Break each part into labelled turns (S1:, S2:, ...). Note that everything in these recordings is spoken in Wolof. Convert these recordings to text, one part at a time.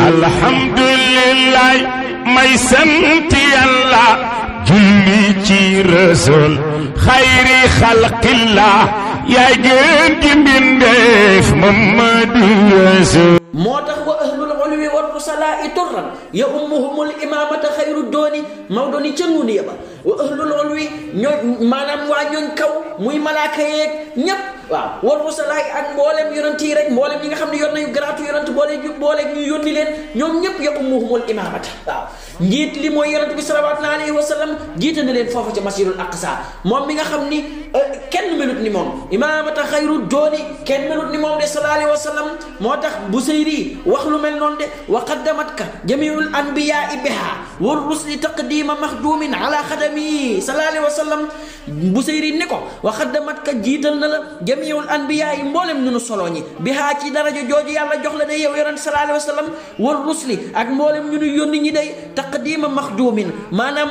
S1: alhamdulillah may sant yàlla julli ci rasul xayri xalqillah yaay gën gi mbindeef Muhammadu rasul
S2: moo tax wa ahlul ulwi wal rusalaa turran ya ummuhumul imaamata xayru dooni Maodo ni ca nuuni ba wa ahlul ulwi ñooy maanaam waa ñooñ kaw muy malaaka yeeg ñépp waaw wal rusalaa ak mboolem yonent yi rek mboolem ñi nga xam ne yor nañu garaatu yonent boole ñu yónni leen ñoom ñëpp ya ummuhumul imaamata waaw njiit li mooy yonent bi sallallahu alayhi wa sallam jiite na leen foofu ca masjidul aqsa moom mi nga xam ni kenn melut ni moom imaamata xayru dooni kenn melut ni moom de sallallahu alayhi wa sallam moo tax Busayri wax lu mel noonu de wa qaddamatka jamiul anbiyaa biha wa rusli taqdima maxdumin ala xadami sallallahu alayhi wa sallam Busayri ne ko wa qaddamatka jiital na la jamiul anbiyaa yi mboolem nunu solo ñi biha ci daraja jooju yàlla jox la day yow yonent sallallahu alayhi wa sallam wa rusli ak mboolem ñu nu yónni ñi day taqdima maxdumin maanaam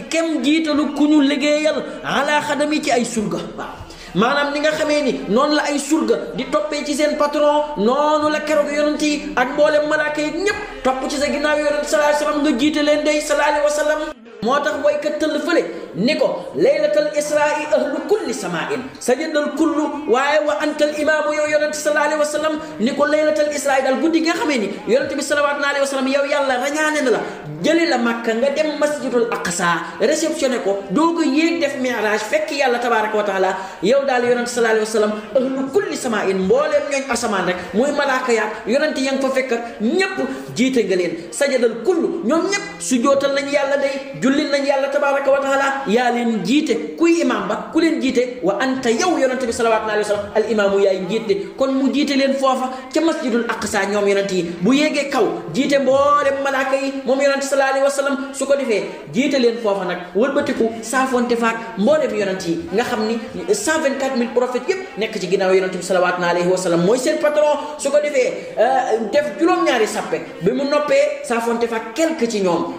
S2: kem jiitalu ku ñu liggéeyal ala xadami ci ay surga waaw maanaam ni nga xamee ni noonu la ay surga di toppee ci seen patron noonu la keroog yonent yi ak mboolem malaaka yi ñépp topp ci sa ginnaaw yonent sallallahu alayhi wa sallam nga jiite leen day sallallahu alayhi wa sallam moo tax waykat tëll fële ni ko laylatal israai ahlu kulli samain sajadal kullu waaye wa antal imaamu yow yonent sallallahu alayhi wa sallam ni ko laylatal israai daal guddi gi nga xamee ni yonent bi sallallahu alayhi wa sallam yow yàlla rañaane na la jëli la Makka nga dem masjidul aqsa réceptionné ko doog a yéeg def mi'raj fekk yàlla tabaraka wa taala yow daal yonent sallallahu alayhi wa sallam ahlu kulli samain mbooleem ñooñ asamaan rek muy malaaka yaak yonent ya nga fa fekk ak ñépp jiite nga leen sajadal kullu ñoom ñépp su jootal nañ yàlla day jullil nañ yàlla tabaraka wa taala yaa leen jiite kuy imam ba ku leen jiite wa anta yow yonent bi sallallahu alayhi wa sallam al imaamu yaay jiite kon mu jiite leen foofa ca masjidul aqsa ñoom yonent yi bu yéegee kaw jiite mboolem malaaka yi moom yonent sallallahu alayhi wa sallam su ko defee jiite leen foofa nag wëlbatiku saafonte faak mboolem yonent yi nga xam ni 124 000 prophètes yëpp nekk ci ginnaaw yonent bi sallallahu alayhi wa sallam mooy seen patron su ko defee def juróom-ñaari sappe bi mu noppee saafonte faak quelque ci ñoom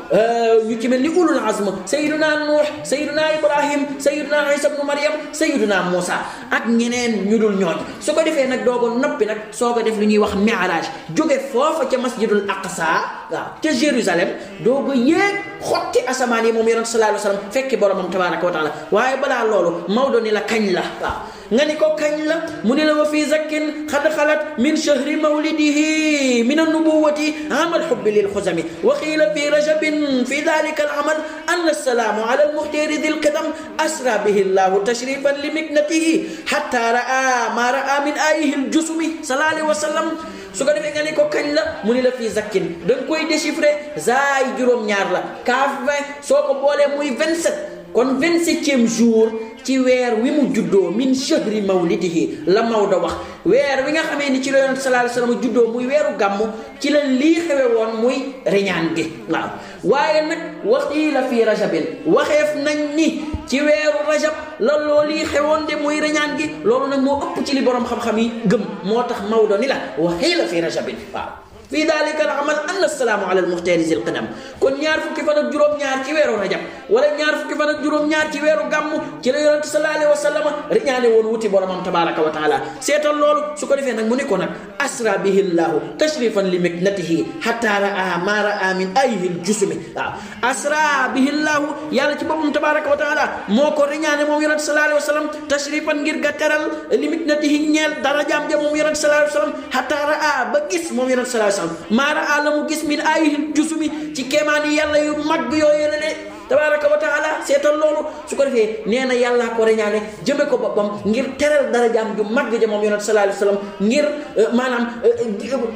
S2: ñu ci mel ni ulul azm sayyiduna Nuux sayyiduna Ibrahim sayyiduna Isa ibnu Maryam sayyiduna Muusa ak ñeneen ñu dul ñooñ su ko defee nag doogo noppi nag soog a def lu ñuy wax mi'raj jóge foofa ca masjidul aqsa waaw ca Jérusalem doogo yéeg xotti asamaan yi moom yonent sallallahu alayhi wa sallam fekki boromam tabaraka wa taala waaye balaa loolu Maodo ni la kañ la waaw nga ni ko kañ la mu ni la wa fii zakkin xad xalat min shahri mawlidihi min annubuwati amal xubbi lil xuzami wa qiila fi rajabin fi dalika al amal an assalaamu ala almuxtaari dil qidam asra bihi llahu tashrifan li miknatihi xatta raa ma raa min ayihi ljusumi sallallahu alayhi wa sallam su ko defee nga ni ko kañ la mu ni la fii zakkin da nga koy déchiffrer zaay juróom-ñaar la kaaf 20 soo ko boolee muy 27 kon 27e jour ci weer wi mu juddoo min shahri mawlidihi la Maodo wax weer wi nga xamee ni ci la yonent sallallahu alayhi wa sallam juddoo muy weeru gàmmu ci la lii xewe woon muy reñaan gi waaw waaye nag waxiila fii rajabin waxeef nañ ni ci weeru rajab la loolii xewoon de muy reñaan gi loolu nag moo ëpp ci li borom xam-xam yi gëm moo tax Maodo ni la waxiila fii rajabin waaw fii daalika al amal an assalaamu ala al muxtaari zil qidam kon ñaar fukki fan ak juróom-ñaar ci weeru rajab wala ñaar fukki fan ak juróom-ñaar ci weeru gàmmu ci la yonent sallallahu alayhi wa sallam riñaane woon wuti boromam tabaraka wa taala seetal loolu su ko defee nag mu ne ko nag asra bihi llahu tashrifan li miknatihi hatta raa ma raa min ayihi l jusumi waaw asra bihi llahu yàlla ci boppam tabaraka wa taala moo ko riñaane moom yonent sallallahu alayhi wa sallam tashrifan ngir ga teral li miknatihi ñeel darajaam ja moom yonent sallallahu alayhi wa sallam hatta raa ba gis moom yonent sallallahu alayhi wa sallam maara alamu gis min ayihil jusumi ci kéemaan yi yàlla yu mag yooyu la de tabaraka wa taala seetal loolu su ko defee nee na yàllaa ko reñaane jëme ko boppam ngir teral darajaam ju mag ja moom yonent sallallahu alayhi wa sallam ngir maanaam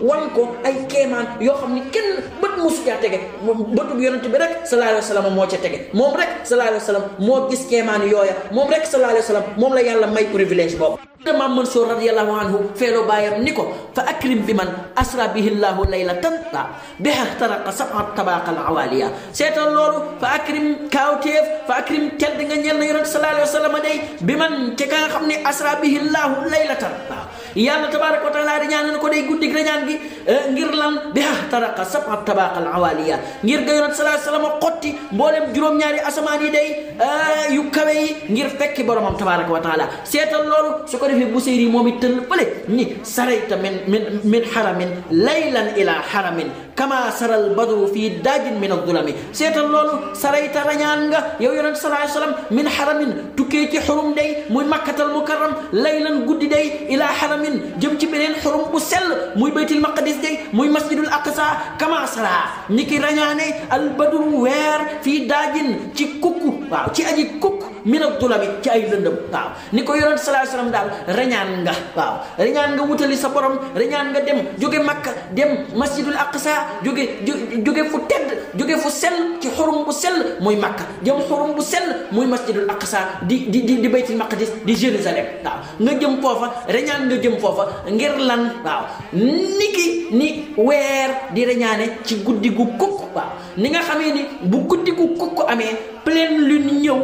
S2: wan ko ay kéemaan yoo xam ni kenn bët musu caa tege bëtub yonent bi rek sallallahu alayhi wa sallam moo ca tege moom rek sallallahu alayhi wa sallam moo gis kéemaan yooya moom rek sallallahu alayhi wa sallam moom la yàlla may privilège boobu Maam Mansour radiyallahu anhu feeloo baayam ni ko fa akrim bi man asra bihi llahu laylatan biha taraqa sab'a tabaqal awaliya seetal loolu fa akrim kaawteef fa akrim tedd nga ñeel na yonent sallallahu alayhi wa sallam day bi man te ka nga xam ne asra bihi llahu laylatan waaw yàlla tabaraka wa taala rañaan na ko day guddig rañaan gi ngir lan bi taraqa sab'a tabaqal awaliya ngir ga yonent sallallahu alayhi wasallam xotti mboolem juróom-ñaari asamaan yi day yu kawe yi ngir fekki boromam tabaraka wa taala seetal loolu su ko defee Busayri moom it tëll fële ni sarayta min haramin laylan ila haramin kama saral badru fii daajin min ad-dulami seetal loolu sarayta rañaan nga yow yonent sallallahu alayhi wasallam min haramin tukkee ci xurum day muy makkatal mukarram laylan guddi day ila haramin jëm ci beneen xurum bu sell muy baytul maqdis day muy masjidul aqsa kama sara ni ki rañaane al badru weer fii daajin ci kukku waaw ci aji kukk min ad-dulami ci ay lëndëm waaw ni ko yonent sallallahu alayhi wasallam daal rañaan nga waaw rañaan nga wutali sa borom rañaan nga dem jóge makka dem masjidul aqsa jóge fu tedd jóge fu sell ci xurum bu sell muy makka jëm xurum bu sell muy masjidul aqsa di baytul maqdis di Jérusalem waaw nga jëm foofa rañaan nga jëm foofa ngir lan waaw ni weer di rañaane ci guddi gu kukk waaw ni nga xamee ni bu guddi gu kukk amee pleine lune ñëw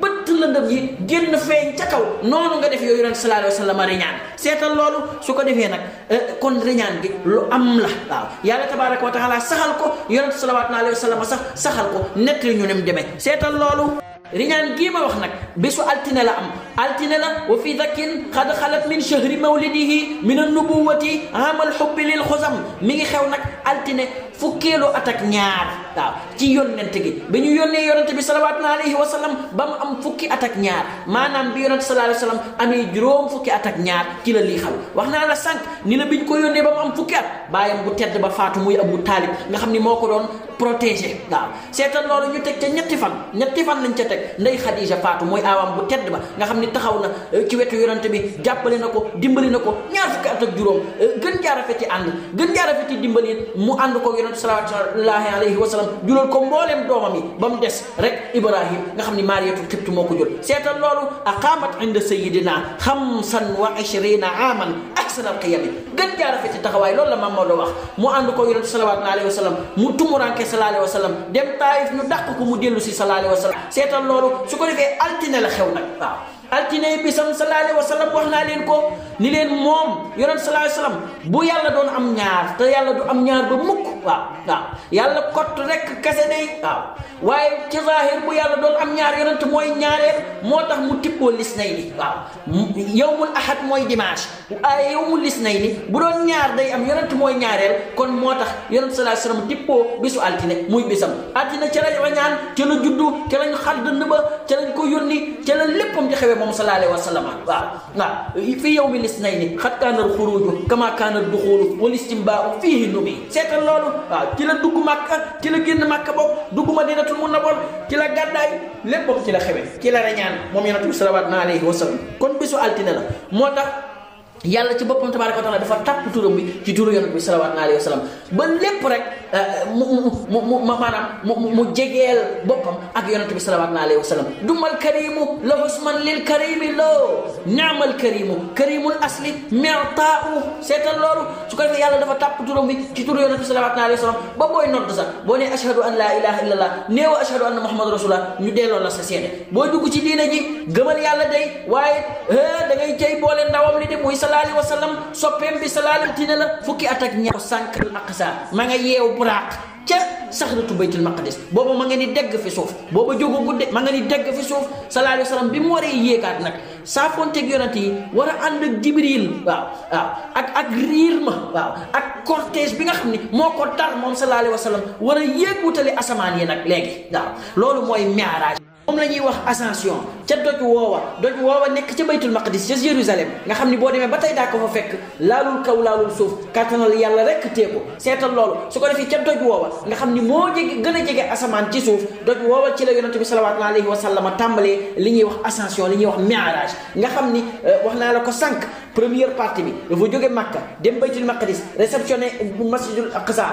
S2: bëtt lëndëm yi génn feeñ ca kaw noonu nga def yow yonent sallallahu alayhi wasallam reñaan seetal loolu su ko defee nag kon reñaan gi lu am la waaw yàlla tabaraka wa taala saxal ko yonent sallallahu alayhi wasallam saxal ko nett ñu nem demee seetal loolu riñaan gii ma wax nag bésu altine la am altine la wa fi dakin xad xalat min shahri mawlidihi min an-nubuwati amal hubbi lil xusam mi ngi xew nag altine fukkeelu at ak ñaar waaw ci yonent gi ba ñu yónnee yonent bi sallallahu alayhi wa sallam ba mu am fukki at ak ñaar maanaam bi yonent sallallahu alayhi wa sallam amee juróom fukki at ak ñaar ci la lii xew wax naa la sànq ni la biñ ko yónnee ba mu am fukki at baayam bu tedd ba faatu muy Abu Taalib nga xam ni moo ko doon protégé waaw seetal loolu ñu teg ca ñetti fan lañ ca teg ndey Xadija faatu mooy aawam bu tedd ba nga xam ni taxaw na ci wetu yonent bi jàppale na ko dimbali na ko ñaar fukki at ak juróom gën jaarafeti ànd gën jaarafeti dimbali mu ànd ko yonent sallallahu alayhi wa sallam jural ko mbooleem doomam yi ba mu des rek Ibrahim nga xam ni Maariyatul Xibt moo ko jël seetal loolu aqamat inda sayyidina 25 aaman ahsan al-qiyam gën jaarafeti taxawaay loolu la Mamadou wax mu ànd ko yonent sallallahu alayhi wa sallam mu tumuranke sallallahu alayhi wa sallam dem Taayif ñu dàq ko mu dellu si sallallahu alayhi wa sallam seetal loolu su ko defee altine la xew nag waaw altine bisam sallallahu alayhi wa sallam wax naa leen ko ni leen moom yonent sallallahu alayhi wa sallam bu yàlla doon am ñaar te yàlla du am ñaar ba mukk waaw yàlla kott rek kase day waaw waaye ci zahir bu yàlla doon am ñaar yonent mooy ñaareel moo tax mu tippoo lisnayni waaw yawmul ahad mooy dimanche waaye yawmul lisnayni bu doon ñaar day am yonent mooy ñaareel kon moo tax yonent sallallahu alayhi wa sallam tippoo bisu altine muy bisam altine ca lañ rañaan ca la juddu ca lañ xar dënd ba ca lañ ko yónni ca la léppam di xewee moom sallallahu alayhi wa sallam waaw fi yawmi lisnayni xat kaana al-xuruuju kama kaana ad-duxuulu wal istimbaa'u fiihi numi seetal loolu waaw ci la dugg Makka ci la génn Makka boobu dugg Madinatul Munawwara ci la gàddaay léppam ci la xewee ci la rañaan moom yonent bi sallallahu alayhi wa sallam kon bisu altine la moo tax yàlla ci boppam tabaaraka wa taala dafa tàpp turam bi ci turu yonent bi sallallahu alayhi wa sallam ba lépp rek mu jegeel boppam ak yonent bi sallallahu alayhi wa sallam dumal karimu la husman lil karimi loo naamal karimul asli mertaau seetal loolu su ko defee yàlla dafa tàpp turam bi ci turu yonent bi sallallahu alayhi wa sallam ba booy nodd sax boo nee ashhadu an la ilaha illallah néew ashhadu anna muhammadu rasulullah ñu delloo la sa seede boo dugg ci diina ji gëmal yàlla day waaye da ngay cay boole ndawam li de muy sallallahu alayhi wa sallam soppeem bi sallallahu alayhi la fukki at ak ñaar sànq aqsa ma nga yeew buraaq ca saxratu baytul maqdis booba ma nga ni degg fi suuf booba jógo gudde ma nga ni degg fi suuf sallallahu alayhi wa sallam bi mu waree yéegaat nag saafonteeg yonent yi war a ànd ak Jibril waaw ak riir ma waaw ak cortège bi nga xam ni moo ko tar moom sallallahu alayhi wa sallam war a yéeg wutali asamaan yi nag léegi waaw loolu mooy mi'raaj moom la ñuy wax ascension ca doj woowa nekk ca baytul maqdis ca Jérusalem nga xam ni boo demee ba tey daa ko fa fekk laalul kaw laalul suuf kàttanal yàlla rek téeko seetal loolu su ko defee ca doj woowa nga xam ni moo jege gën a jege asamaan ci suuf doj woowa ci la yonent bi sallallahu alayhi wa sallam tàmbalee li ñuy wax ascension li ñuy wax mi'raj nga xam ni wax naa la ko sànq première partie bi dafa jóge Makka dem baytul maqdis réceptionné masjidul aqsa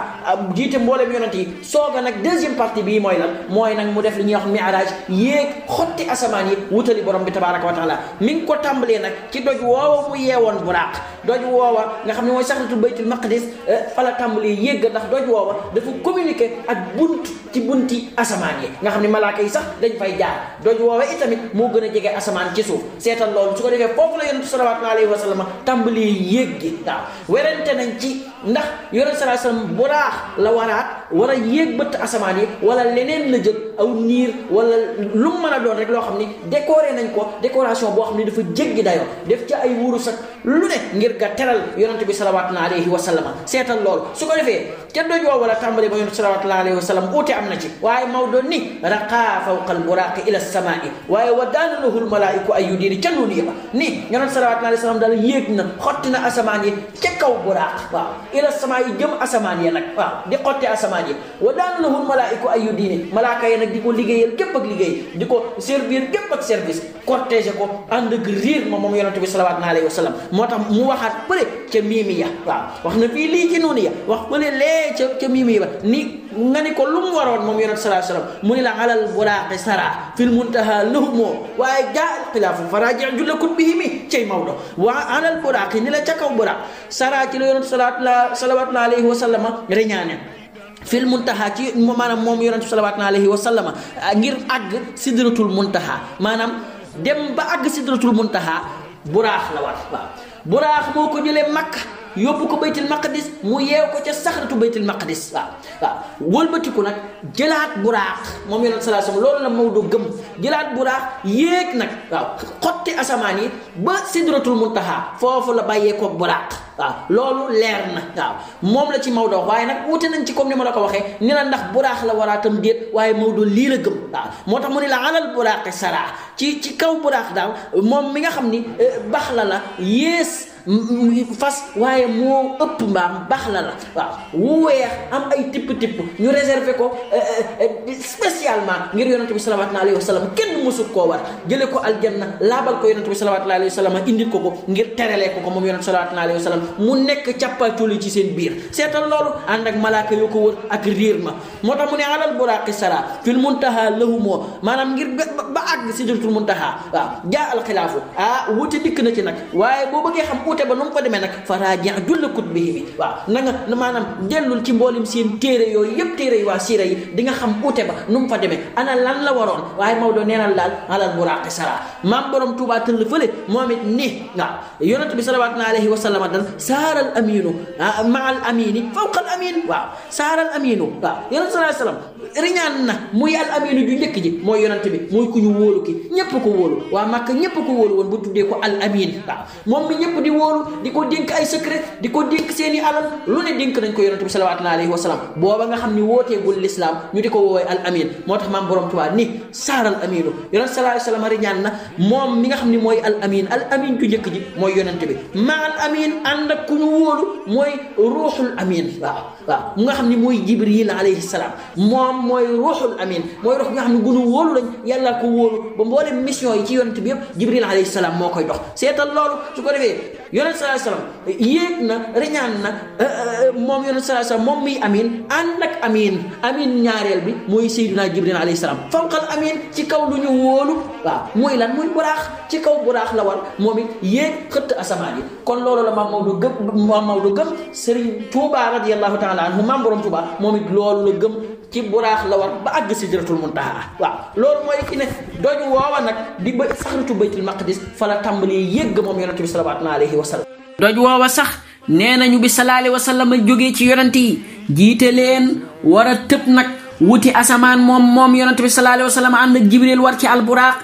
S2: jiite mboolem yonent yi sooga nag deuxième partie bii mooy lan mooy nag mu def li ñuy wax mi'raj yéeg xotti asamaan yi wutali borom bi tabaraka wa taala mi ngi ko tàmbalee nag ci doj woowa mu yeewoon buraaq doj woowa nga xam ne mooy saxratu baytul maqdis fa la tàmbalee yéeg ndax doj woowa dafa communiquer ak bunt ci bunti asamaan yi nga xam ne malaaka yi sax dañ fay jaar doj woowa itamit moo gën a jege asamaan ci suuf seetal loolu su ko defee foofu la yonent sallallahu alayhi wa sallam tàmbalee yéeg gi waaw werante nañ ci ndax yonent sallallahu alayhi wa sallam buraax la war a yéeg bëtt asamaan yi wala leneen la jël aw niir wala lu mu mën a doon rek loo xam ni décoré nañ ko décoration boo xam ni dafa jéggi dayoo def ca ay wurus ak lu ne ngir ga teral yonent bi sallallahu alayhi wa sallam seetal loolu su ko defee ca doj woo wala tàmbali ba yonent sallallahu alayhi wa sallam uute am na ci waaye Maodo ni raqaa fawqa al-buraaqi ila as-samaa'i waaye wa daana lahu al-malaa'iku ay yudiini ca noonu yëpp ni yonent sallallahu alayhi wa sallam daal yéeg na xotti na asamaan yi ca kaw buraaq waaw ila as-samaa'i jëm asamaan yi nag waaw di xotti asamaan yi wa daana lahu al-malaa'iku ay yudiini malaaka yi nag di ko liggéeyal képp ak liggéey di ko servir képp ak service cortégé ko ànd ak riir moom yonent bi sallallahu alayhi wa sallam moo tax mu waxaat pële ca miimiya waaw wax na fii lii ci noonu ya wax pële lee ca miimiya ba ni nga ni ko lu mu waroon moom yonent sallallahu alayhi wa sallam mu ni la alal buraaqi sara fil muntaha lahumoo waaye jaa xilaafu faraji jullakut bihi mi cay Maodo waa alal buraaqi ni la ca kaw buraaq sara ci la yonent sallallahu alayhi wa sallam reñaane fil muntaha ci maanaam moom yonent sallallahu alayhi wa sallam ngir àgg sidratul muntaha maanaam dem ba àgg sidratul muntaha buraax la war waaw buraax moo ko jëlee Makka yóbbu ko baytul maqdis mu yeew ko ca saxratu baytul maqdis waaw wëlbatiku nag jëlaat buraax moom yonent sallallahu alayhi wasallam loolu la Maodo gëm jëlaat buraax yéeg nag waaw xotti asamaan yi ba sidratul muntaha foofu la bàyyee ko buraax waaw loolu leer na waaw moom la ci Maodo wax waaye nag wute nañ ci comme ni ma la ko waxee ni la ndax buraax la waraatam déet waaye Maodo lii la gëm waaw moo tax mu ne la alal buraaxi sara ci kaw buraax daal moom mi nga xam ni bax la yées fas waaye moo ëpp mbaam baax la waaw wu weex am ay tipp ñu réservé ko spécialement ngir yonent bi sallallahu alayhi wa sallam kenn mësut koo war jële ko aljanna laabal ko yonent bi sallallahu alayhi wa sallam indil ko ngir teralee ko moom yonent sallallahu alayhi wa sallam mu nekk càppaaculi ci seen biir seetal loolu ànd ak malaaka yoo ko wër ak riir ma moo tax mu ne alal buraaqi sara fil muntaha lahumoo maanaam ngir ba àgg sidratul muntaha waaw jaa alxilaafu wuute dikk na ci nag waaye boo bëggee xam uute ba nu mu ko demee nag faraaji jullakut bihi bi waaw na nga maanaam dellul ci mboolem seen téere yooyu yëpp téere yi waa siira yi di nga xam uute ba nu mu fa demee ana lan la waroon waaye Maodo neenal daal alal buraaqi sara maam borom Tuubaa tëll fële moom it ni waaw yonent bi sallallahu alayhi wa sallam dal saaral aminu maal amini fawqal amin waaw saaral aminu waaw yonent sallallahu alayhi wa sallam riñaan na muy al aminu ju njëkk ji mooy yonent bi mooy ku ñu wóolu ki ñëpp ko wóolu waa Makka ñëpp ko wóolu woon bu tuddee ko al amin waaw moom mi ñëpp di wóolu di ko dénk ay secret di ko dénk seeni alal lu ne dénk nañ ko yonent bi sallallahu alayhi wa sallam booba nga xam ni wooteegul lislaam ñu di ko woowee al amin moo tax maam borom Tuubaa ni saaral aminu yonent sallallahu alayhi wa sallam riñaan na moom mi nga xam ni mooy al amin ju njëkk ji mooy yonent bi maa al amin ànd ak ku ñu wóolu mooy ruuxul amin waaw mu nga xam ni mooy Jibril alayhi salaam moom mooy ruuxul amin mooy ruux nga xam ne gunu wóolu lañ yàlla ko wóolu ba mboolem mission yi ci yonent bi yëpp Jibril alayhi salaam moo koy dox seetal loolu su ko defee yonent sallallahu alayhi wasallam yéeg na reñaan na moom yonent sallallahu alayhi wasallam moom miy amin ànd ak amin ñaareel bi mooy Seydina Jibril alayhi salaam fawqal amin ci kaw lu ñu wóolu waaw mooy lan muy buraax ci kaw buraax la war moom it yéeg xëtt asamaan yi kon loolu la maam Maodo gëm Serigne Touba radiyallahu ta'ala anhu maam borom Touba moom it loolu la gëm ci buraax la war ba àgg sidratul muntaha waaw loolu mooy ki ne doju woowa nag di ba saxratu baytul maqdis fa la tàmbalee yëgg moom yonent bi sallallahu alayhi wa sallam
S3: doj woowa sax nee nañu bi sallallahu alayhi wa sallam jógee ci yonent yi jiite leen war a tëb nag wuti asamaan moom yonent bi sallallahu alayhi wa sallam ànd ak Jibril war ci alburaax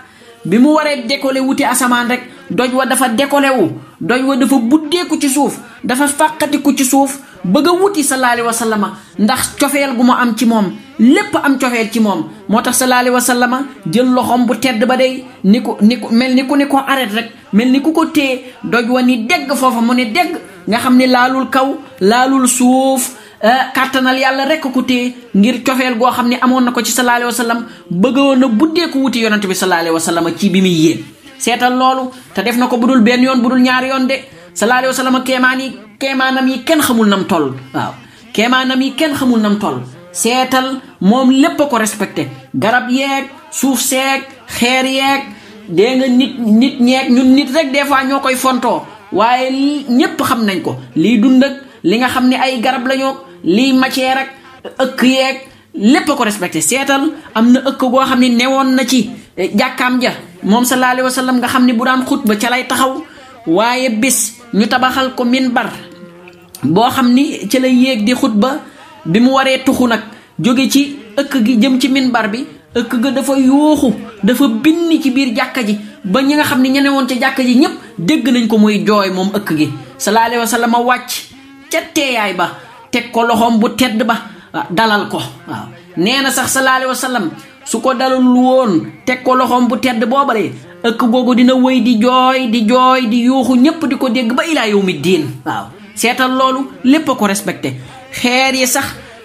S3: bi mu waree décoller wuti asamaan rek doj wa dafa décoller wu doj wa dafa buddeeku ci suuf dafa fàqatiku ci suuf bëgg a wuti sallallahu alayhi wa sallam ndax cofeel gu mu am ci moom lépp am cofeel ci moom moo tax sallallahu alayhi wa sallam jël loxoom bu tedd ba day ni ko mel ni ko arrêté rek mel ni ku ko téye doj wa ni dégg foofa mu ni dégg nga xam ni laalul kaw laalul suuf kàttanal yàlla rek ko téye ngir cofeel goo xam ne amoon na ko ci sallallahu alayhi wa sallam bëggoon na buddeeku wuti yonent bi sallallahu alayhi wa sallam ci bi muy yéen seetal loolu te def na ko budul benn yoon budul ñaari yoon de sallallahu alayhi wa sallam kéemaanam yi kenn xamul nam toll waaw kéemaanam yi kenn xamul nam toll seetal moom lépp a ko respecté garab yeeg suuf seeg xeer yeeg dégg nga nit ñeeg ñun nit rek des fois ñoo koy fontoo waaye ñépp xam nañ ko lii dund ak li nga xam ne ay garab lañoo lii matière ak ëkk yeeg lépp ko respecté seetal am na ëkk goo xam ne newoon na ci jàkkaam ja moom sallallahu alayhi wa sallam nga xam ne bu daan xutba ca lay taxaw waaye bis ñu tabaxal ko minbar boo xam ni ca lay yéeg di xutba bi mu waree tuxu nag jóge ci ëkk gi jëm ci minbar bi ëkk ga dafa yuuxu dafa binni ci biir jàkka ji ba ñi nga xam ne ñene woon ca jàkka ji ñépp dégg nañ ko muy jooy moom ëkk gi sallallahu alayhi wa sallam wàcc ca teeyaay ba teg ko loxoom bu tedd ba dalal ko waaw nee na sax sallallahu alayhi wa sallam su ko dalal woon teg ko loxoom bu tedd boobale ëkk googu dina wëy di jooy di yuuxu ñépp di ko dégg ba ilaa yawmi diin waaw seetal loolu lépp a ko respecté xeer yi sax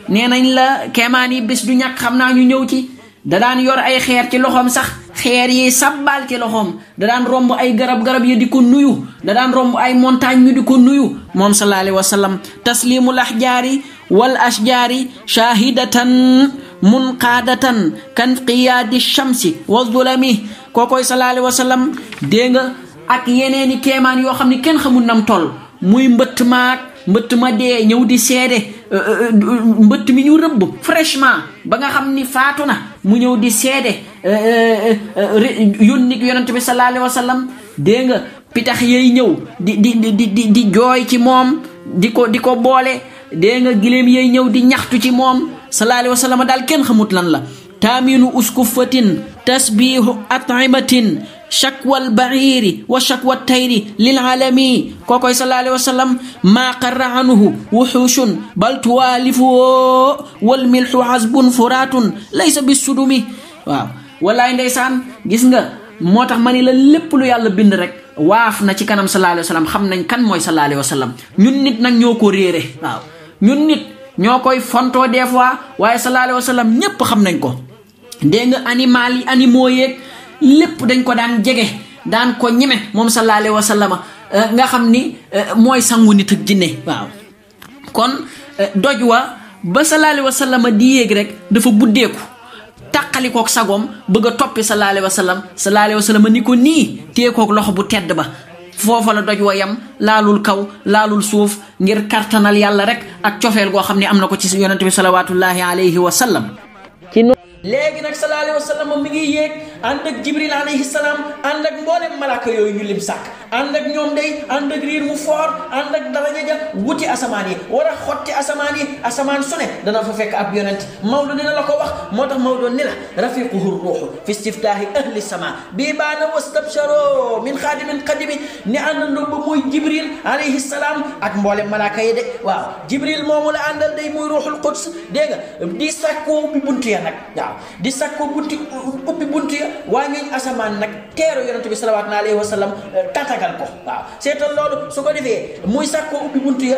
S3: nee nañ la keemaan yi bés du ñàkk xam naa ñu ñëw ci da daan yor ay xeer ci loxoom sax xeer yi sabbal ci loxoom da daan romb ay garab yi di ko nuyu da daan romb ay montagne ñu di ko nuyu moom sallallahu alayhi wa sallam taslimul ahjaari wal ashjaari shahidatan munqaadatan kan qiyaadi shamsi wa zulami kookoy sallallahu alayhi wa sallam dégg nga ak yeneeni keemaan yoo xam ne kenn xamul nam toll muy mbëtt ma dee ñëw di seede mbëtt mi ñu rëbb fraîchement ba nga xam ni faatu na mu ñëw di seede yónni yonent bi sallallahu alayhi wa sallam dégg nga pitax yey ñëw di jooy ci moom di ko boole dégg nga giléem yey ñëw di ñaxtu ci moom sallallahu alayhi wa sallam daal kenn xamut lan la taaminu uskufatin tasbihu at'imatin shakwal bairi wa shakwa tayri lil alami kookoy sallallahu alayhi wa sallam maa qarra anhu wuxushun bal tuwaalifu wal milxu hasbun furaatun laysa bi sudumi waaw wallaay ndeysaan gis nga moo tax ma ni la lépp lu yàlla bind rek waaf na ci kanam sallallahu alayhi wa sallam xam nañ kan mooy sallallahu alayhi wa sallam ñun nit nag ñoo ko réere waaw ñun nit ñoo koy fontoo des fois waaye sallallahu alayhi wa sallam ñépp xam nañ ko dégg nga animal yi animaux yeeg lépp dañ ko daan jege daan ko ñeme moom sallallahu alayhi wa sallam nga xam ni mooy sangu nit ak jinne waaw kon doj wa ba sallallahu alayhi wa sallam di yéeg rek dafa buddeeku tàqalikook sagoom bëgg a toppi sallallahu alayhi wa sallam ni ko nii téekook loxo bu tedd ba foofa la doj wa yam laalul kaw laalul suuf ngir kartanal yàlla rek ak cofeel goo xam ne am na ko ci yonente bi salawatullahi alayhi wa sallam
S2: léegi nag sallallahu alayhi wa sallam mi ngi yéeg ànd ak jibril alayhi salaam ànd ak mboolem malaaka yooyu ñu lim sàkk ànd ak ñoom day ànd ak riir mu foor ànd ak daraja ja wuti asamaan yi war a xotti asamaan su ne dana fa fekk ab yonent Maodo dina la ko wax moo tax Maodo ni la rafiquhu ruuxu fi istiftaahi ahli sama bii baana wastabsharo min xaadimin qadimi ni àndandoo ba muy jibril alayhi salaam ak mboolem malaaka yi de waaw jibril moomu la àndal day muy ruuxul quds dégg nga di sàkkoo bi buntu ya nag waaw di sàkkoo ubbi buntu ya waa ñooñ asamaan nag teeru yonent bi sallallahu alayhi wa sallam tatagal ko waaw seetal loolu su ko defee muy sàkkoo ubbi buntu ya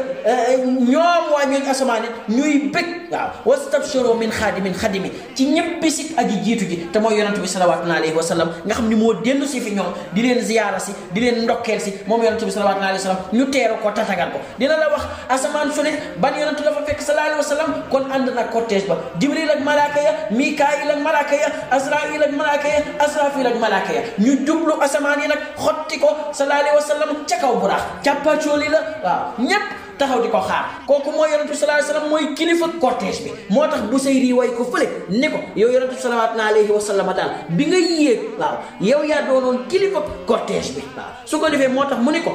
S2: ñoom waa ñooñ asamaan it ñuy bëgg waaw wastabsharo min xaadimin xadimi ci ñëpp bisik aji jiitu ji te mooy yonent bi sallallahu alayhi wa sallam nga xam ni moo dellu si fi ñoom di leen ziyaara si di leen ndokkeel si moom yonent bi sallallahu alayhi wa sallam ñu teeru ko tatagal ko dina la wax asamaan su ne ban yonent la fa fekk sallallahu alayhi wa sallam kon ànd na cortège ba jibril ak malaaka ya mikaayil ak malaaka ya asrail ak malaaka ya asrafil ak malaaka ya ñu jublu asamaan yi nag xotti ko sallallahu alayhi wa sallam ca kaw bu raax càppacooli la waaw ñépp taxaw di ko xaar kooku mooy yonent bi sallallahu alayhi wa sallam mooy kilifa cortège bi moo tax Busayri way ko fële ni ko yow yonent bi sallallahu alayhi wa sallam daal bi nga yéeg waaw yow yaa doonoon kilifa cortège bi waaw su ko defee moo tax mu ni ko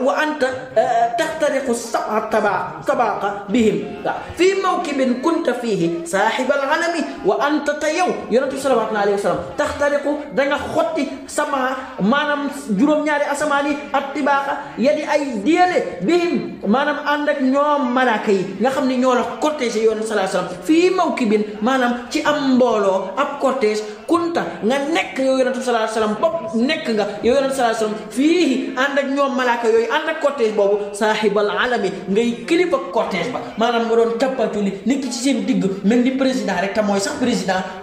S2: wa anta taxtariqu sab'a tabaqa bihim waaw fii mawkibin kunta fihi saaxibal alami wa anta te yow yonent bi sallallahu alayhi wa sallam taxtariqu da nga xotti sama maanaam juróom-ñaari asamaan yi at tibaaqa yadi ay diyale bihim maanaam ànd ak ñoom malaaka yi nga xam ne ñoo la cortège yoon sallallahu alayhi wasallam fii mawkibin maanaam ci am mbooloo ab cortège kunta nga nekk yow yonent bi sallallahu alayhi wasallam bopp nekk nga yow yonent bi sallallahu alayhi wasallam fii ànd ak ñoom malaaka yooyu ànd ak cortège boobu saahibal alami ngay kilifa cortège ba maanaam nga doon tappatuli nekk ci seen digg mel ni président rek te mooy sax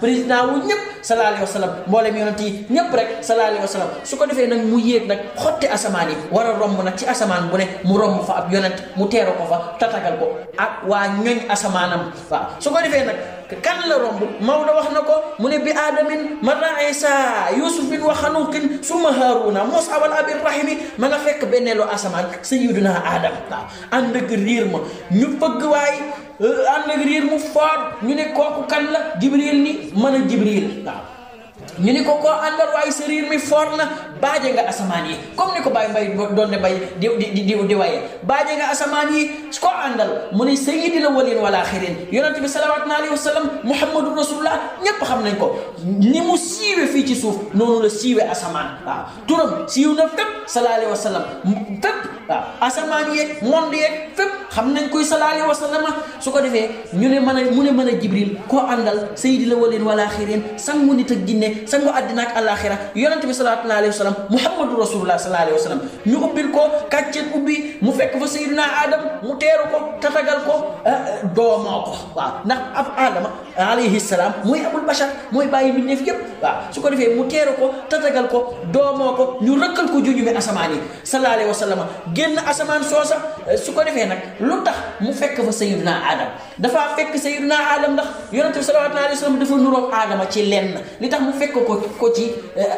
S2: président wu ñëpp sallallahu alayhi wasallam mboolem yonent yi ñëpp rek sallallahu alayhi wasallam su ko defee nag mu yéeg nag xotti asamaan yi war a romb nag ci asamaan bu ne mu romb fa ab yonent mu teeru ko fa tatagal ko ak waa ñoñ asamaanam waaw su ko defee nag kan la romb Maodo wax na ko mu ne bi aadamin marra Isa yusufin wa xanuqin summa haruna Musa wal abir rahimi ma nga fekk benneelu asamaan sayyiduna Adam waaw ànd ak riir ma ñu bëgg waay ànd ak riir mu foor ñu ne kooku kan la Jibril ni mën a Jibril waaw ñu ni ko koo àndal waaye sa riir mi foor na baaje nga asamaan yi comme ni ko Baye Mbaye doon ne bay di waye baaje nga asamaan yi koo àndal mu ne sayyidil awwalin wal axirin yonent bi sallallahu alayhi wa sallam muhammadu rasulullah ñépp xam nañ ko ni mu siiwe fii ci suuf noonu la siiwe asamaan waaw turam siiw na fépp sallallahu alayhi wa sallam fépp waaw asamaan yeeg monde yeeg fépp xam nañ koy sallallahu alayhi wa sallam su ko defee ñu ne mën a Jibril koo àndal sayyidil awwalin wal axirin sangu nit ak jinne sangu àddina ak àllaaxira yonent bi sallallahu alayhi wa sallam muhammadu rasulullah sallallahu alayhi wa sallam ñu ubbil ko kàccet ubbi mu fekk fa sayyidina Adam mu teeru ko tatagal ko doomoo ko waaw ndax ab Adama alayhi salaam mooy abul bashar mooy bàyyi mbindeef yëpp waaw su ko defee mu teeru ko tatagal ko doomoo ko ñu rëkkal ko juñu bi asamaan yi sallallahu alayhi wa sallam génn asamaan soosa su ko defee nag lu tax mu fekk fa sayyidina Adam dafa fekk sayyidina Adam ndax yonent bi sallallahu alayhi wa sallam dafa nuroog Adama ci lenn li tax mu fekk ko ci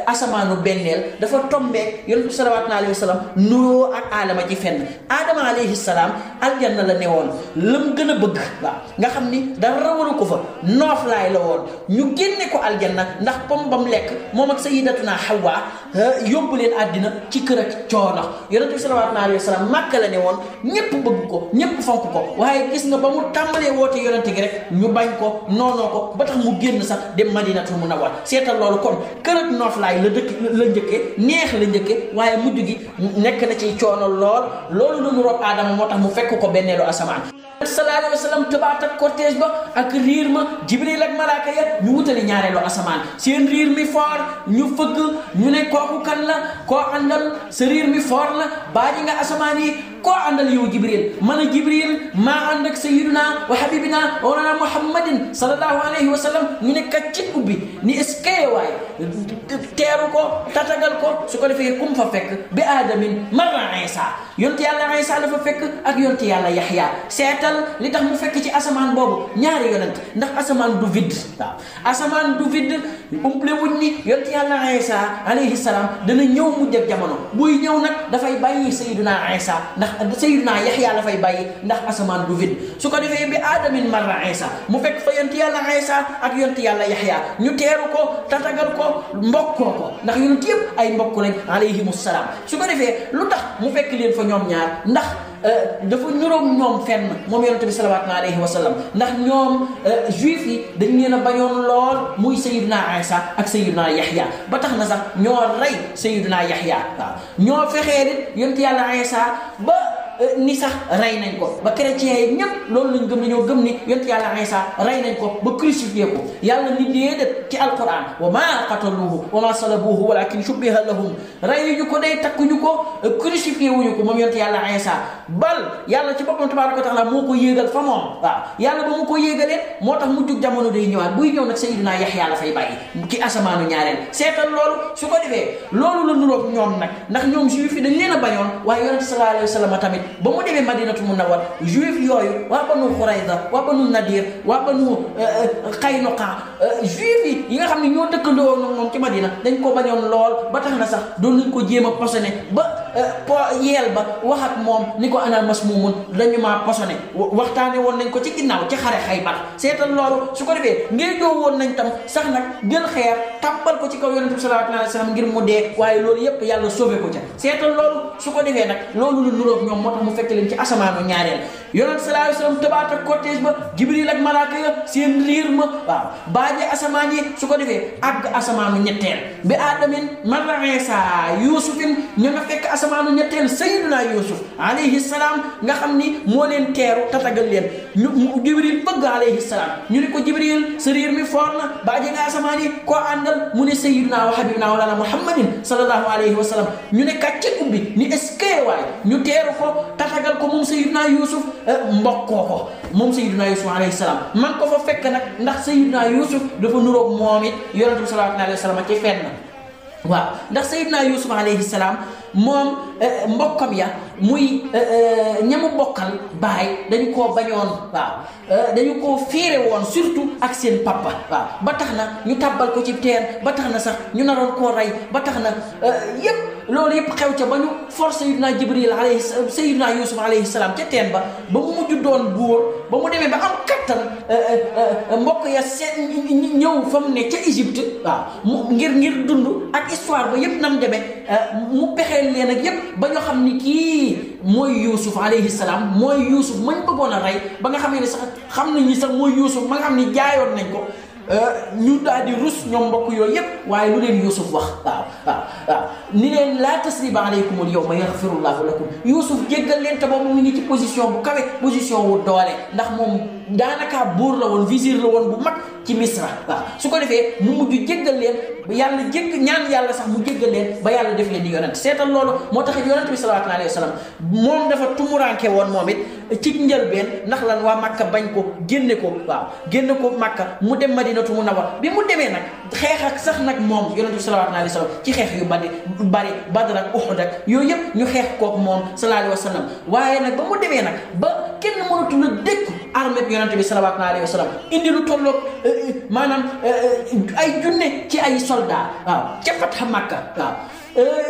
S2: asamaanu benneel dafa tombeek yonent bi sallallahu alayhi wa sallam nuroo ak Adama ci fenn Adama alayhi salaam aljanna la newoon lam gën a bëgg waaw nga xam ni dara waru ko fa nooflaay la woon ñu génne ko aljanna ndax pom bam lekk moom ak sayyidatuna Hawa yóbbu leen àddina ci kër ak coono yonent bi sallallahu alayhi wa sallam Makka la newoon ñépp bëgg ko ñépp fonk ko waaye gis nga ba mu tàmbalee woote yonent gi rek ñu bañ ko noonoo ko ba tax mu génn sax dem Madinatul Munawwar seetal loolu kon kër ak nooflaay la njëkkee neex la njëkkee waaye mujj gi nekk na ci coono loolu la nu rob Aadama moo tax mu fekk ko benneelu asamaan sallallahu alayhi wa sallam tëbaat ak cortège ba ak riir ma Jibril ak malaaka ya ñu wutale ñaareelu asamaan seen riir mi foor ñu fëgg ñu ne kooku kan la koo àndal sa riir mi foor la baaji nga asamaan yi koo àndal yow Jibril man a Jibril maa ànd ak sayyiduna wa habibina mawlana Muhammadin sallallahu alayhi wa sallam ñu ne kaccit ubbi ni eskay waay teeru ko tatagal ko su ko defee kum fa fekk bi aadamin marra Isa yonti yàlla Isa la fa fekk ak yonti yàlla Yaxya seetal li tax mu fekk ci asamaan boobu ñaari yonent ndax asamaan du vide waaw asamaan du vide umple wuñ ni yonti yàlla Isa alayhi salaam dana ñëw mujj ak jamono buy ñëw nag dafay bàyyi sayyiduna Isa ndax sayyiduna Yaxya la fay bàyyi ndax asamaan du vide su ko defee bi aadamin marra Isa mu fekk fa yonti yàlla Isa ak yonti yàlla Yaxya ñu teeru ko tatagal ko mbokkoo ko ndax yonent yëpp ay mbokk lañ alayhimu salaam su ko defee lu tax mu fekk leen fa ñoom ñaar ndax dafa niroog ñoom fenn moom yonent bi sallallahu alayhi wa sallam ndax ñoom juif yi dañ leen a bañoon lool muy sayyidina Isa ak sayyidina Yaxya ba tax na sax ñoo rey sayyidina Yaxya waaw ñoo fexee nit yonent yàlla Isa ba ni sax rey nañ ko ba chrétiens yi ñëpp loolu lañ gëm dañoo gëm ni yonent yàlla Isa rey nañ ko ba crucifié ko yàlla ni déedéet ci alquran wa ma qataluhu wa ma salabuhu walakin shubbiha lahum rey ñu ko day takkuñu ko crucifié wuñu ko moom yonent yàlla Isa bal yàlla ci boppam tabaaraka wa taala moo ko yéegal fa moom waaw yàlla ba mu ko yéegalee moo tax mu jug jamono day ñëwaat buy ñëw nag sayyidina Yaxya la fay bàyyi ci asamaanu ñaareel seetal loolu su ko defee loolu la nuroog ñoom nag ndax ñoom juif yi dañ leen a bañoon waaye yonent sallallahu alayhi wa sallam tamit ba mu demee Madinatul Munawwar juif yooyu waa banu Xurayza waa banu Nadir waa banu Qaynuqa juif yi nga xam ne ñoo dëkkandoo nag moom ci Madina dañ ko bañoon lool ba tax na sax doon nañ ko jéem a posone ba yeel ba wax ak moom ni ko ana masmumun dañu maa posone waxtaane woon nañ ko ci ginnaaw ci xare Xaybar seetal loolu su ko defee ngir joo woon nañ tam sax nag jël xeer tàbbal ko ci kaw yonent bi sallallahu alayhi wa sallam ngir mu dee waaye loolu yépp yàlla sauvé ko ca seetal loolu su ko defee nag loolu lu nuroog ñoom moo tax mu fekk leen ci asamaanu ñaareel yonent sallallahu alayhi wa sallam tëbaat ak cortège ba Jibril ak malaaka ya seen riir ma waaw baaje asamaan yi su ko defee àgg asamaanu ñetteel bi aadamin marra Isa Yuusufin ñu nga fekk asamaanu ñetteel sayyiduna Yuusuf alayhi salaam nga xam ni moo leen teeru tatagal leen ñu Jibril bëgg alayhi salaam ñu ne ko Jibril sa riir mi foor na baaje nga asamaan yi koo àndal mu ne sayyiduna wa habibina wala Muhammadin sallallahu alayhi wa sallam ñu ne kàcce ubbi ni est-ce waay ñu teeru ko tatagal ko moom sayyiduna Yuusuf mbokkoo ko moom sayyiduna Yuusuf alayhi salaam man ko fa fekk nag ndax sayyiduna Yuusuf dafa nuroog moom it yonent bi sallallahu alayhi wa sallam ci fenn waaw ndax sayyiduna Yuusuf alayhi salaam moom mbokkam ya muy ñamu bokkal baay dañu koo bañoon waaw dañu koo fiire woon surtout ak seen papa waaw ba tax na ñu tàbbal ko ci teen ba tax na sax ñu naroon koo rey ba tax na yépp loolu yëpp xew ca ba ñu force Sayyidina Jibril Sayyidina Yusuf alayhi salaam ca teen ba mu mujj doon buur ba mu demee ba am kattan mbokk ya seen ñëw fa mu ne ca Égypte waaw ngir dund ak histoire ba yëpp nam demee mu pexeel leen ak yëpp ba ñu xam ni kii mooy Yusuf alayhi salaam mooy Yusuf mañ bëggoon a rey ba nga xamee ne sax xam nañ ni sax mooy Yusuf ma nga xam ni jaayoon nañ ko ñu daal di rus ñoom mbokk yooyu yëpp waaye lu leen Yusuf wax waaw ni leen laa tasriba alaykumul yawma yaghfirullahu lakum Yusuf jéggal leen te boobu mu ngi ci position bu kawe position wu doole ndax moom daanaka buur la woon vizir la woon bu mag ci Misra waaw su ko defee mu mujj jéggal leen ba yàlla ñaan yàlla sax mu jéggal leen ba yàlla def leen di yonent seetal loolu moo tax yonent bi sallallahu alayhi wa sallam moom dafa tumuranke woon moom it ci njëlbeen ndax lan waa Makka bañ ko génne ko Makka mu dem Madinatu Munawwara bi mu demee nag xeex ak sax nag moom yonent bi sallallahu alayhi wa sallam ci xeex yu bari Badr ak Uhud ak yooyu yëpp ñu xeex kook moom sallallahu alayhi wa sallam waaye nag ba mu demee nag ba kenn mënatul a dékku armée bi yonent bi sallallahu alayhi wa sallam indi lu tolloog maanaam ay junne ci ay soldat waaw ca Fatha Makka waaw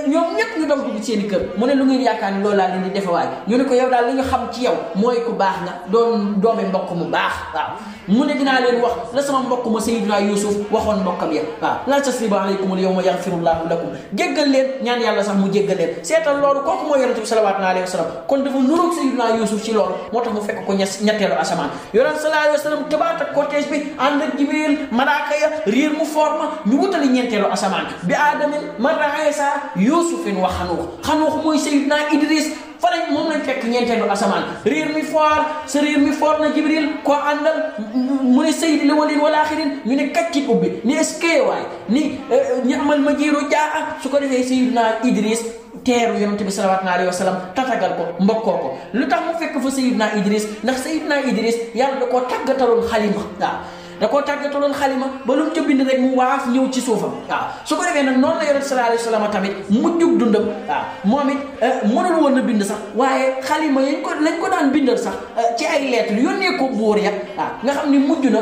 S2: ñoom ñëpp ñu daw dugg seeni kër mu ne lu ngeen yaakaar ni loolu laa leen di defewaay ñu ne ko yow daal li nga xam ci yow mooy ku baax nga doon doomi mbokk mu baax waaw mu ne dinaa leen wax la sama mbokk ma Sayyidina Yusuf waxoon mbokkam ya waaw laa tasriba alaykumul yawma yaghfirullahu lakum jéggal leen ñaan yàlla sax mu jéggal leen seetal loolu kooku mooy yonent bi sallallahu alayhi wa sallam kon dafa nuroog Sayyidina Yusuf ci loolu moo tax mu fekk ko ñetteelu asamaan yonent sallallahu alayhi wa sallam tëbaat ak cortège bi ànd ak Jibril malaaka ya riir mu forma ñu wutali ñeenteelu asamaan bi aadamin marra Isa Yusufin wa Xanuux mooy Sayyidina Idris fa lañ moom lañ fekk ñeenteelu asamaan riir mi foor na Jibril koo àndal mu ne sayyidil awwalin wal axirin ñu ne kaccit ubbi ni est-ce waay ni ñamal ma jiiru jaa su ko defee Sayyidina Idris teeru yonent bi sallallahu alayhi wa sallam tatagal ko mbokkoo ko lu tax mu fekk fa Sayyidina Idris ndax Sayyidina Idris yàlla da koo tàggataloon xalima waaw da koo tàggataloon xalima ba lu mu ca bind rek mu waaf ñëw ci suufam waaw su ko defee nag noonu la yonent sallallahu alayhi wa sallam tamit mujjug dundam waaw moom it mënul woon na bind sax waaye xalima lañ ko daan bindal sax ci ay lettres yónnee ko buur ya waaw nga xam ni mujj na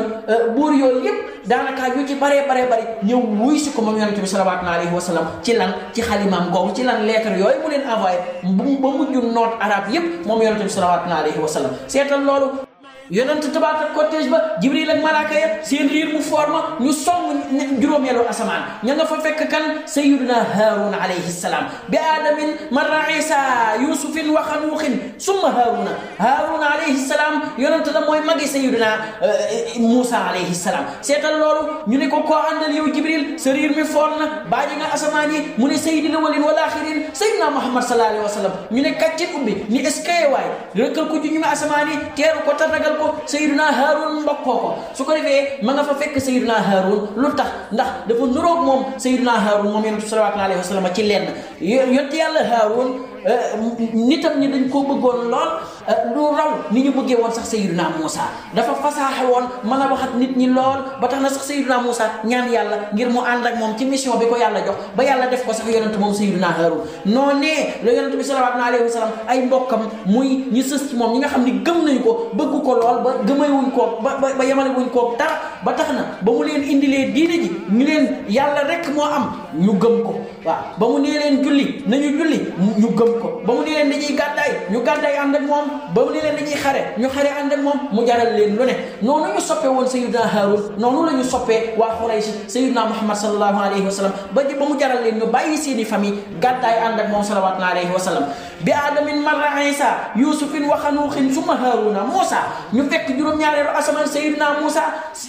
S2: buur yooyu yëpp daanaka yu ci baree ñëw wuy si ko moom yonent bi sallallahu alayhi wa sallam ci xalimaam googu ci lettres yooyu mu leen envoyé ba mujj noot arabe yëpp moom yonent bi sallallahu alayhi wa sallam seetal loolu yonent tabaat ak cortège ba Jibril ak malaaka ya seen riir mu forma ñu song juróomeelu asamaan ña nga fa fekk kan Sayyiduna Haarun alayhi salaam bi aadamin marra Isa Yusufin wa Xanuuxin summa Haarun alayhi salaam yonent la mooy magi Sayyiduna Muusa alayhi salaam seetal loolu ñu ne ko koo àndal yow Jibril sa riir mi for na baaji nga asamaan yi mu ne sayyidil awwalin wal axirin Sayyiduna Muhammad sallallahu alayhi wa sallam ñu ne kaccit ubbi ni est-ce que waay rëkkal ko ju ñu asamaan yi teeru ko tatagal Sayyidina Haarun mbokkoo ko su ko defee ma nga fa fekk Sayyidina Haarun lu tax ndax dafa nuroog moom Sayyidina Haarun moom yonent bi sallallahu alayhi wa sallam ci lenn yonent yàlla Haarun nitam ñi dañ koo bëggoon lool lu raw ni ñu bëggee woon sax Sayyidina Muusa dafa fasaaxe woon mën a wax ak nit ñi lool ba tax na sax Sayyidina Muusa ñaan yàlla ngir mu ànd ak moom ci mission bi ko yàlla jox ba yàlla def ko sax yonent moom Sayyidina Haarun noonee la yonent bi sallallahu alayhi wa sallam ay mbokkam muy ñi sës ci moom ñi nga xam ni gëm nañu ko bëgg ko lool ba gëmay wuñ koo ba yemale wuñ koo dara ba tax na ba mu leen indilee diine ji ñu leen yàlla rek moo am ñu gëm ko waaw ba mu nee leen julli nañu julli ñu gëm ko ba mu nee leen dañuy gàddaay ànd ak moom ba mu nee leen dañuy xare ñu xare ànd ak moom mu jaral leen lu ne noonu ñu soppee woon Sayyidina Haarun noonu la ñu soppee waa Quraysh Sayyidina Muhammad sallallahu alayhi wa sallam ba mu jaral leen ñu bàyyi seeni famille gàddaay ànd ak moom sallallahu alayhi wa sallam bi aadamin marra Isa Yusufin wa Xanuuxin summa Haaruna Muusa ñu fekk juróom-ñaareelu asamaan Sayyidina Muusa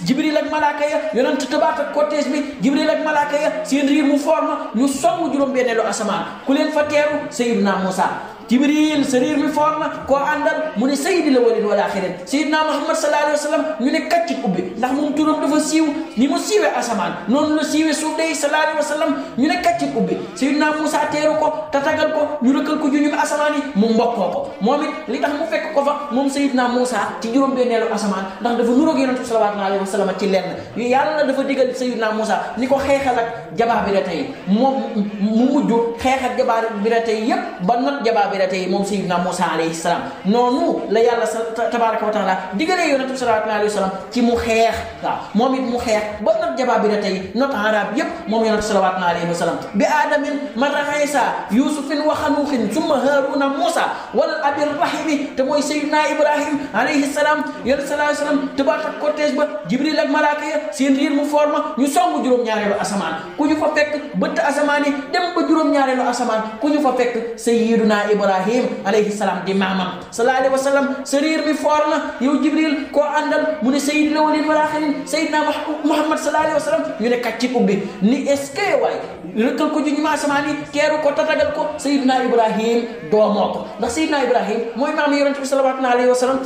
S2: Jibril ak malaaka ya yonent tëbaat ak cortège bi Jibril ak malaaka ya seen riir mu forma ñu song juróom-benneelu asamaan ku leen fa teeru Sayyidina Muusa Jibril sariir mi foor na koo àndal mu ne sayyidil awwalin wal axirin sayyidina Muhammad sallallahu alayhi wa sallam ñu ne kàccit ubbi ndax moom turam dafa siiw ni mu siiwee asamaan noonu la siiwee suuf day sallallahu alayhi wa sallam ñu ne kàccit ubbi sayyidina Moussa teeru ko tatagal ko ñu rëkkal ko juñum asamaan yi mu mbokkoo ko moom it li tax mu fekk ko fa moom sayyidina Moussa ci juróom-benneelu asamaan ndax dafa nuroog yonent bi sallallahu alayhi wa sallam ci lenn yàlla dafa digal sayyidina Moussa ni ko xeexal ak jabaabira tey moom mu mujj xeex ak jabaabira tey yépp ba not jabaabira tey moom sayyidina Moussa alayhi salaam noonu la yàlla tabaraka wa taala digalee yonent bi sallallahu alayhi wa sallam ci mu xeex waaw moom it mu xeex ba not jabaabira tey not arab yépp moom yonent bi sallallahu alayhi wa sallam bi aadamin mara Isa yusufin wa xanuuxin summa haruna Moussa wal abir rahimi te mooy sayyidina Ibrahim alayhi salaam yonent sallallahu alayhi wa sallam tabaat ak cortège ba Jibril ak malaaka ya seen riir mu forma ñu songu juróom-ñaareelu asamaan ku ñu fa fekk bëtt asamaan yi dem ba juróom-ñaareelu asamaan ku ñu fa fekk sayyiduna Ibrahim alayhi salaam di maamam sallallahu alayhi wa sallam sa riir mi foor na yow Jibril koo àndal mu ne sayyidil awwalin wal axirin sayyidina Muhammad sallallahu alayhi wa sallam ñu ne kàcci ubbi ni est-ce que waay rëkkal ko juñu ma asamaan yi teeru ko tatagal ko sayyidina Ibrahim doomoo ko ndax sayyidina Ibrahim mooy maam yonent bi sallallahu alayhi wa sallam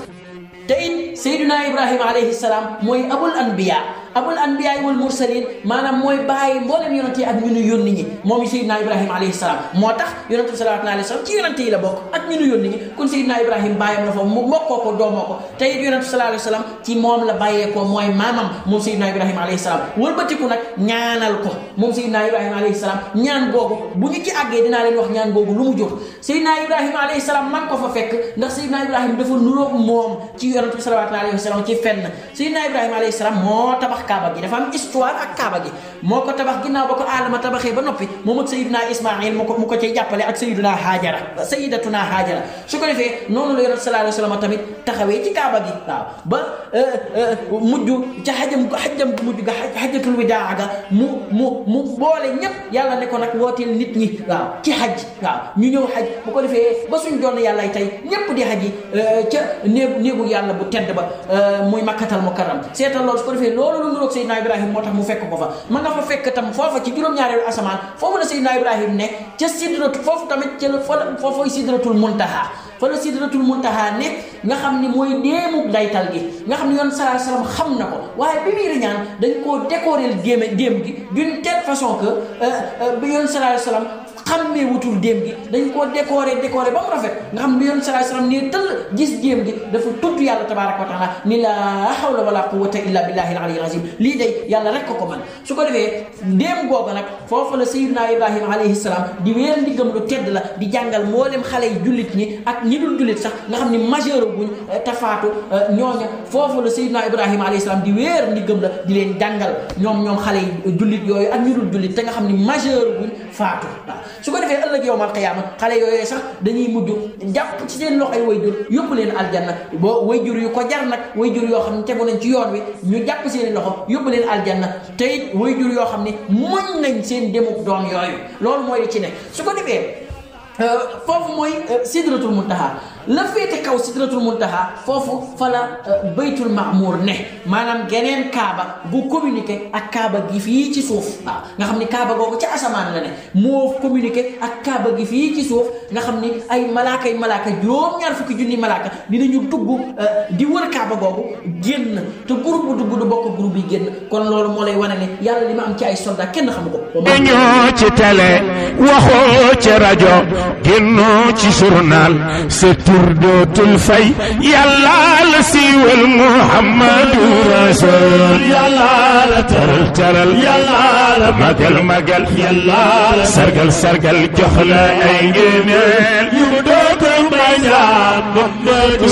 S2: te it sayyidina Ibrahim alayhi salaam mooy abul anbiya wal mursalin maanaam mooy bàyyi mboolem yonent yi ak ñu nu yónni ñi moom sayyidina Ibrahim alayhi salaam moo tax yonent bi sallallahu alayhi wa sallam ci yonent yi la bokk ak ñu nu yónni ñi kon sayyidina Ibrahim bàyyam la fa mu mbokkoo ko doomoo ko te it yonent bi sallallahu alayhi wa sallam ci moom la bàyyeekoo mooy maamam moom sayyidina Ibrahim alayhi salaam wëlbatiku nag ñaanal ko moom sayyidina Ibrahim alayhi salaam ñaan googu bu ñu ci àggee dinaa leen wax ñaan googu lu mu jur sayyidina Ibrahim alayhi salaam man ko fa fekk ndax sayyidina Ibrahim dafa nuróog moom ci yonent bi sallallahu alayhi wa sallam ci fenn sayyidina Ibrahim alayhi salaam moo tabax kaaba gi dafa am histoire ak kaaba gi moo ko tabax ginnaaw ba ko Aadama tabaxee ba noppi moom ak sayyidina Ismaïl mu ko cay jàppale ak sayyidatuna Haajara su ko defee noonu la yonent sallallahu alayhi wa sallam tamit taxawee ci kaaba gi waaw ba mujj ca xajam bu mujj ga xajjatul widaa ga mu boole ñëpp yàlla ne ko nag wooteel nit ñi waaw ci xaj waaw ñu ñëw xaj bu ko defee ba suñ doon yàlla tey ñëpp di xaj yi ca néegu yàlla bu tedd ba muy makkatal mukarram seetal loolu su ko defee loolu lu nuroog Seydina Ibrahim moo tax mu fekk ko fa ma nga fa fekk tam foofa ci juróom-ñaareelu asamaan foofu la Seydina Ibrahim ne ca sidratu foofu tamit ca foofu sidratul muntaha fa la sidratul muntaha nekk nga xam ni mooy déemu daytal gi nga xam ni yoon sallallahu alayhi wasallam xam na ko waaye bi muy riñaan dañ koo décorer déem gi d'une telle façon que bi yoon sallallahu alayhi wasallam xammee wutul déem gi dañ koo décorer ba mu rafet nga xam ni yoon sallallahu alayhi wasallam ne tëll gis déem gi dafa tudd yàlla tabaraka wa taala ni la hawla wala quwwata illa billahi al-aliyyil azim lii day yàlla rek ko man su ko defee déem googu nag foofu la sayyidina Ibrahima alayhi salaam di wéer ndiggam lu tedd la di jàngal mboolem xale yi jullit ñi ak ñi dul jullit sax nga xam ni majeur buñ tafaatu ñooña foofu la sayyidina Ibrahima alayhi salaam di wéer ndiggam la di leen jàngal ñoom xale yi jullit yooyu ak ñi dul jullit te nga xam ni majeur buñ faatu waaw su ko defee ëllëg yawmal qiyaama xale yooyu sax dañuy mujj jàpp ci seen loxoy wayjur yóbbu leen aljanna boo wayjur yu ko jar nag wayjur yoo xam ne tegu nañ ci yoon wi ñu jàpp seen loxo yóbbu leen aljanna te it wayjur yoo xam ne muñ nañ seen demuk doom yooyu loolu mooy li ci ne su ko defee foofu mooy sidratul muntaha la féete kaw sidratul muntaha foofu fa la baytul ma'mur ne maanaam geneen kaaba bu communiqué ak kaaba gi fii ci suuf waaw nga xam ni kaaba googu ci asamaan la ne moo communiqué ak kaaba gi fii ci suuf nga xam ni ay malaaka juróom-ñaar fukki junni malaaka dinañu dugg di wër kaaba googu génn te groupe bu dugg du bokk groupe yi génn kon loolu moo lay wane ne yàlla li ma am ci ay soldat kenn xamu ko.
S1: ñoo ci télé waxoo ci rajo génnoo ci journal sa tur dootul fay yàlla la siiwal Muhammadu Rasul yàlla la teral yàlla la magal yàlla la sargal jox la ay ngëneel yu dootul bañaat Muhammadu